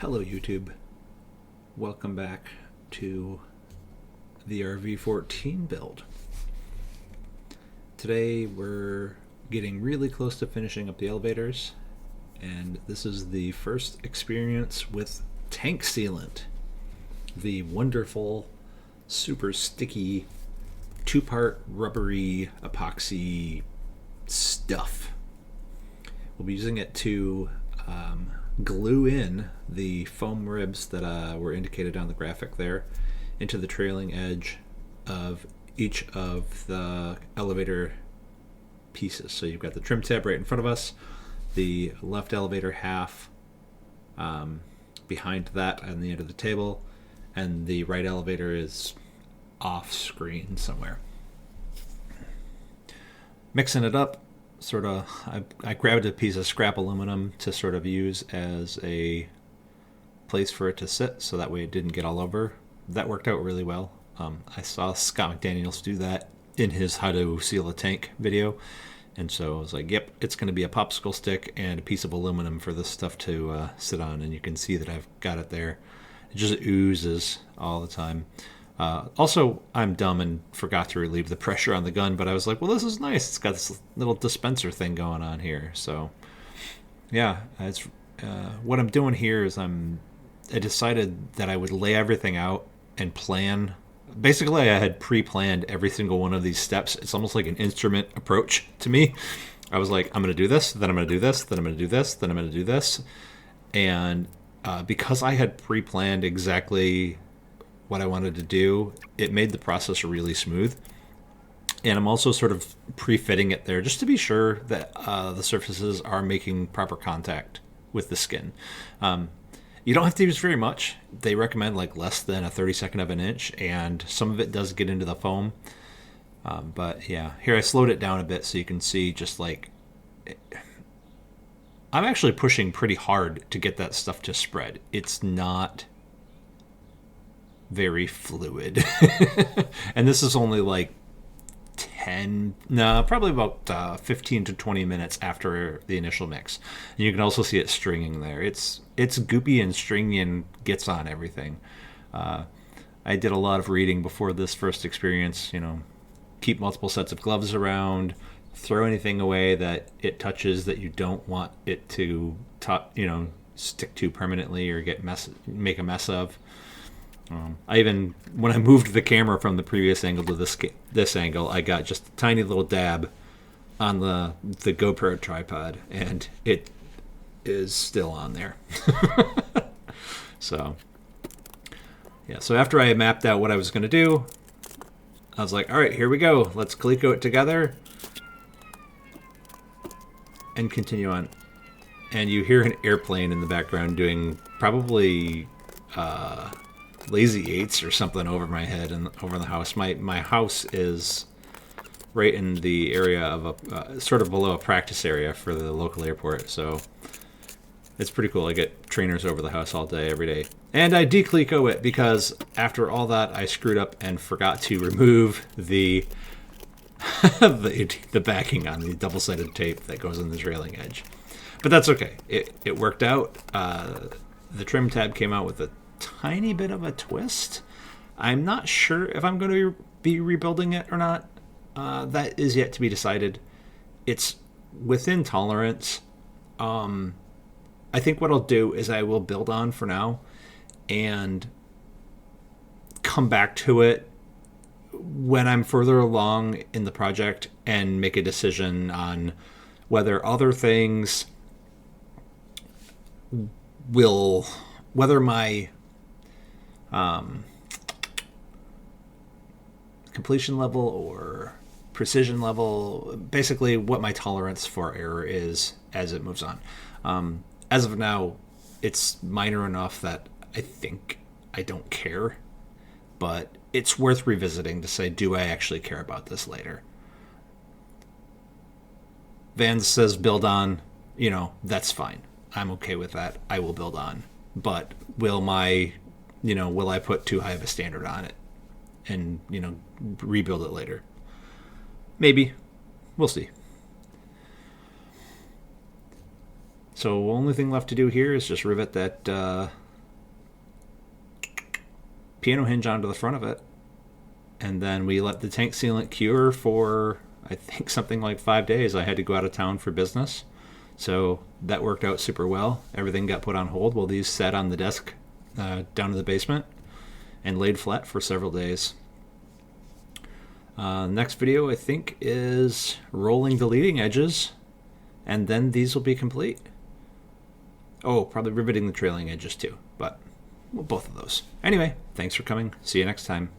Hello YouTube, welcome back to the RV-14 build. Today we're getting really close to finishing up the elevators, and this is the first experience with tank sealant, the wonderful, super sticky, two-part rubbery epoxy stuff. We'll be using it to glue in the foam ribs that were indicated on the graphic there into the trailing edge of each of the elevator pieces. So you've got the trim tab right in front of us, the left elevator half behind that on the end of the table, and the right elevator is off screen somewhere. Mixing it up, I grabbed a piece of scrap aluminum to sort of use as a place for it to sit, so that way it didn't get all over. That worked out really well. I saw Scott McDaniels do that in his How to Seal a Tank video, and so I was like, yep, it's going to be a popsicle stick and a piece of aluminum for this stuff to sit on, and you can see that I've got it there. It just oozes all the time. Also, I'm dumb and forgot to relieve the pressure on the gun, but I was like, well, this is nice. It's got this little dispenser thing going on here. So, yeah, it's what I'm doing here is I decided that I would lay everything out and plan. Basically, I had pre-planned every single one of these steps. It's almost like an instrument approach to me. I was like, I'm going to do this, then I'm going to do this, then I'm going to do this, then I'm going to do this. And because I had pre-planned exactly what I wanted to do, it made the process really smooth. And I'm also sort of pre-fitting it there just to be sure that the surfaces are making proper contact with the skin. You don't have to use very much. They recommend like less than a 32nd of an inch, and some of it does get into the foam. But yeah, here I slowed it down a bit so you can see just like I'm actually pushing pretty hard to get that stuff to spread. It's not very fluid. And this is only like probably about 15 to 20 minutes after the initial mix. And you can also see it stringing there. It's goopy and stringy and gets on everything. I did a lot of reading before this first experience, keep multiple sets of gloves around, throw anything away that it touches that you don't want it to stick to permanently or make a mess of. When I moved the camera from the previous angle to this angle, I got just a tiny little dab on the GoPro tripod, and it is still on there. So, yeah. So after I mapped out what I was going to do, I was like, all right, here we go. Let's Coleco it together and continue on. And you hear an airplane in the background doing probably lazy eights or something over my head and over the house. My house is right in the area of a sort of below a practice area for the local airport, so it's pretty cool. I get trainers over the house all day, every day. And I de-Coleco it because after all that, I screwed up and forgot to remove the the backing on the double-sided tape that goes on the trailing edge. But that's okay. It worked out. The trim tab came out with a tiny bit of a twist. I'm not sure if I'm going to be rebuilding it or not. That is yet to be decided. It's within tolerance. I think what I'll do is I will build on for now and come back to it when I'm further along in the project and make a decision on whether other things whether my completion level or precision level, basically what my tolerance for error is as it moves on. As of now, it's minor enough that I think I don't care, but it's worth revisiting to say, do I actually care about this later? Vans says build on, that's fine. I'm okay with that. I will build on. But will I put too high of a standard on it and, rebuild it later? Maybe. We'll see. So only thing left to do here is just rivet that piano hinge onto the front of it. And then we let the tank sealant cure for, I think, something like 5 days. I had to go out of town for business. So that worked out super well. Everything got put on hold while these sat on the desk down in the basement and laid flat for several days. Next video, I think, is rolling the leading edges, and then these will be complete. Oh, probably riveting the trailing edges too, but well, both of those. Anyway, thanks for coming. See you next time.